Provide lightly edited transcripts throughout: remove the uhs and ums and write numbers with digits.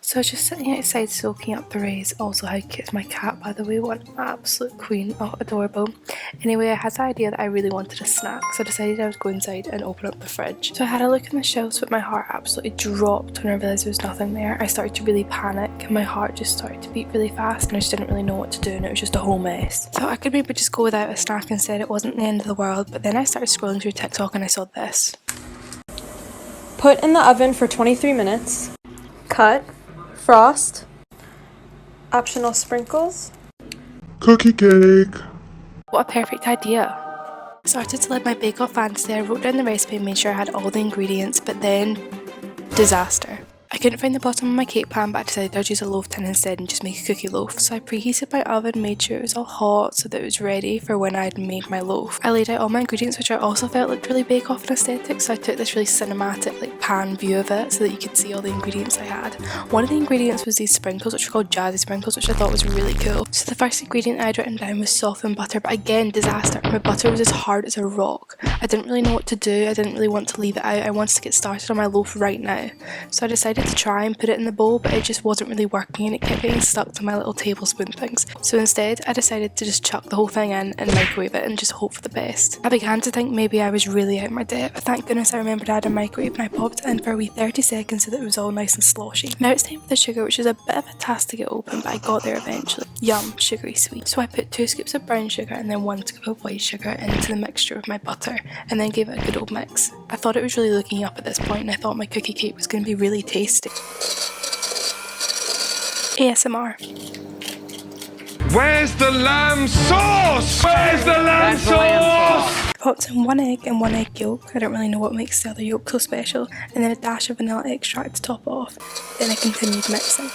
So I was just sitting outside soaking up the rays. Also, how cute is my cat, by the way? What an absolute queen. Oh, adorable. Anyway, I had the idea that I really wanted a snack, so I decided I would go inside and open up the fridge. So I had a look in the shelves, but my heart absolutely dropped when I realised there was nothing there. I started to really panic and my heart just started to beat really fast and I just didn't really know what to do and it was just a whole mess. So I could maybe just go without a snack instead. It wasn't the end of the world, but then I started scrolling through TikTok and I saw this. Put in the oven for 23 minutes. Cut. Frost. Optional sprinkles. Cookie cake. What a perfect idea. I started to live my bake-off fantasy. I wrote down the recipe and made sure I had all the ingredients, but then disaster. I couldn't find the bottom of my cake pan, but I decided I'd use a loaf tin instead and just make a cookie loaf. So I preheated my oven, made sure it was all hot so that it was ready for when I'd made my loaf. I laid out all my ingredients, which I also felt looked really bake-off and aesthetic, so I took this really cinematic pan view of it so that you could see all the ingredients I had. One of the ingredients was these sprinkles, which were called jazzy sprinkles, which I thought was really cool. So the first ingredient I'd written down was softened butter, but again, disaster. My butter was as hard as a rock. I didn't really know what to do. I didn't really want to leave it out. I wanted to get started on my loaf right now. So I decided to try and put it in the bowl, but it just wasn't really working and it kept getting stuck to my little tablespoon things. So instead, I decided to just chuck the whole thing in and microwave it and just hope for the best. I began to think maybe I was really out of my depth, but thank goodness I remembered I had a microwave and I popped it in for a wee 30 seconds so that it was all nice and sloshy. Now it's time for the sugar, which is a bit of a task to get open, but I got there eventually. Yum, sugary sweet. So I put 2 scoops of brown sugar and then 1 scoop of white sugar into the mixture of my butter and then gave it a good old mix. I thought it was really looking up at this point and I thought my cookie cake was going to be really tasty. ASMR. Where's the lamb sauce? Where's the lamb sauce? I popped in 1 egg and 1 egg yolk. I don't really know what makes the other yolk so special. And then a dash of vanilla extract to top off. Then I continued mixing.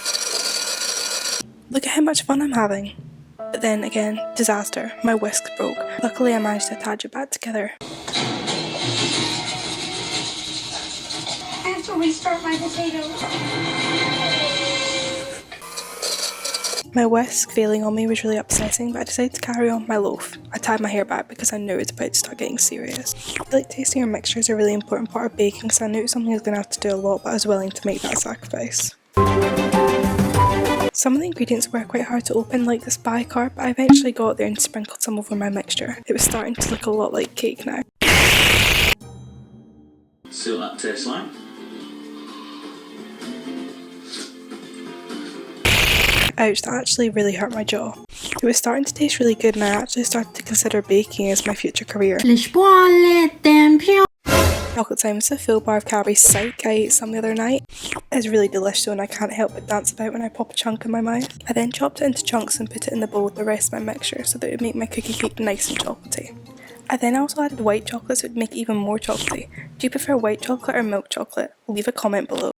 Look at how much fun I'm having. But then again, disaster. My whisk broke. Luckily I managed to attach it back together. I have to restart my potato. My whisk failing on me was really upsetting, but I decided to carry on my loaf. I tied my hair back because I knew it was about to start getting serious. I feel like tasting your mixture is a really important part of baking, so I knew it was something I was going to have to do a lot, but I was willing to make that sacrifice. Some of the ingredients were quite hard to open, like this bicarb, but I eventually got there and sprinkled some over my mixture. It was starting to look a lot like cake now. See what that tastes like. Ouch, that actually really hurt my jaw. It was starting to taste really good and I actually started to consider baking as my future career. Chocolate time is a full bar of Cadbury Psych. I ate some the other night. It's really delicious and I can't help but dance about when I pop a chunk in my mouth. I then chopped it into chunks and put it in the bowl with the rest of my mixture so that it would make my cookie cake nice and chocolatey. I then also added white chocolate so it would make it even more chocolatey. Do you prefer white chocolate or milk chocolate? Leave a comment below.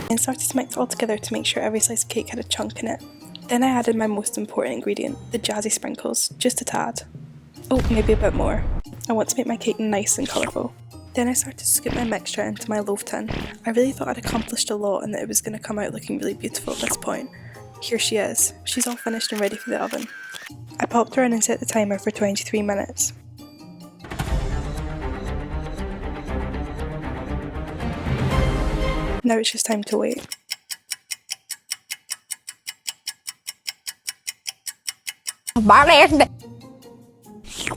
And started to mix it all together to make sure every slice of cake had a chunk in it. Then I added my most important ingredient, the jazzy sprinkles, just a tad. Oh, maybe a bit more. I want to make my cake nice and colourful. Then I started to scoop my mixture into my loaf tin. I really thought I'd accomplished a lot and that it was going to come out looking really beautiful at this point. Here she is. She's all finished and ready for the oven. I popped her in and set the timer for 23 minutes. Now it's just time to wait.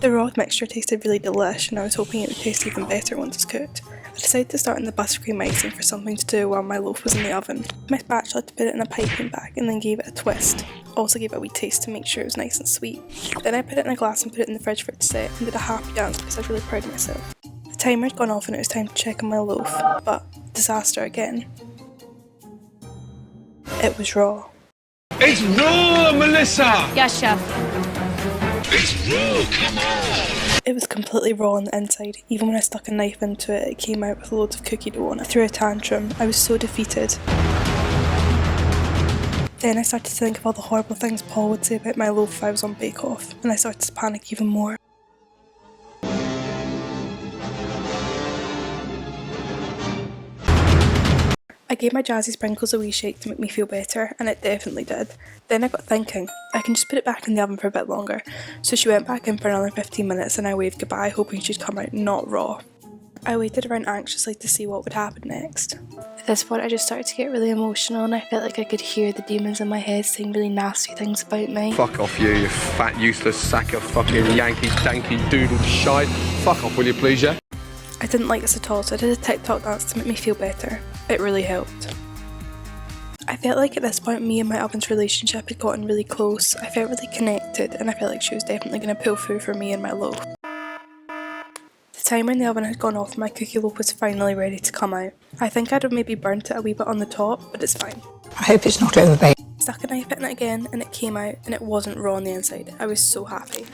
The raw mixture tasted really delish and I was hoping it would taste even better once it's cooked. I decided to start in the buttercream icing for something to do while my loaf was in the oven. My spatula to put it in a piping bag and then gave it a twist. Also gave it a wee taste to make sure it was nice and sweet. Then I put it in a glass and put it in the fridge for it to set and did a happy dance because I was really proud of myself. The timer had gone off and it was time to check on my loaf, but disaster again. It was raw. It's raw, Melissa! Yes, chef. It's raw, come on! It was completely raw on the inside. Even when I stuck a knife into it, it came out with loads of cookie dough on it. I threw a tantrum. I was so defeated. Then I started to think of all the horrible things Paul would say about my loaf if I was on Bake Off, and I started to panic even more. I gave my jazzy sprinkles a wee shake to make me feel better, and it definitely did. Then I got thinking, I can just put it back in the oven for a bit longer. So she went back in for another 15 minutes and I waved goodbye, hoping she'd come out not raw. I waited around anxiously to see what would happen next. At this point I just started to get really emotional and I felt like I could hear the demons in my head saying really nasty things about me. Fuck off you fat useless sack of fucking Yankee danky doodle shite. Fuck off will you please, yeah? I didn't like this at all, so I did a TikTok dance to make me feel better. It really helped. I felt like at this point me and my oven's relationship had gotten really close. I felt really connected and I felt like she was definitely going to pull through for me and my loaf. The timer in the oven had gone off and my cookie loaf was finally ready to come out. I think I'd have maybe burnt it a wee bit on the top, but it's fine. I hope it's not overbaked. Stuck a knife in it again and it came out and it wasn't raw on the inside. I was so happy.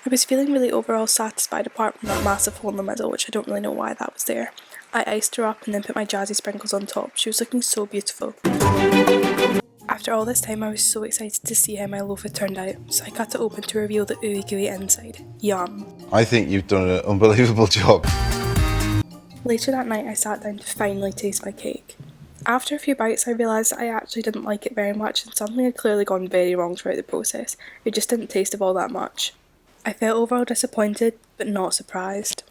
I was feeling really overall satisfied apart from that massive hole in the middle, which I don't really know why that was there. I iced her up and then put my jazzy sprinkles on top. She was looking so beautiful. After all this time I was so excited to see how my loaf had turned out, so I cut it open to reveal the ooey gooey inside. Yum. I think you've done an unbelievable job. Later that night I sat down to finally taste my cake. After a few bites I realised that I actually didn't like it very much and something had clearly gone very wrong throughout the process. It just didn't taste of all that much. I felt overall disappointed, but not surprised.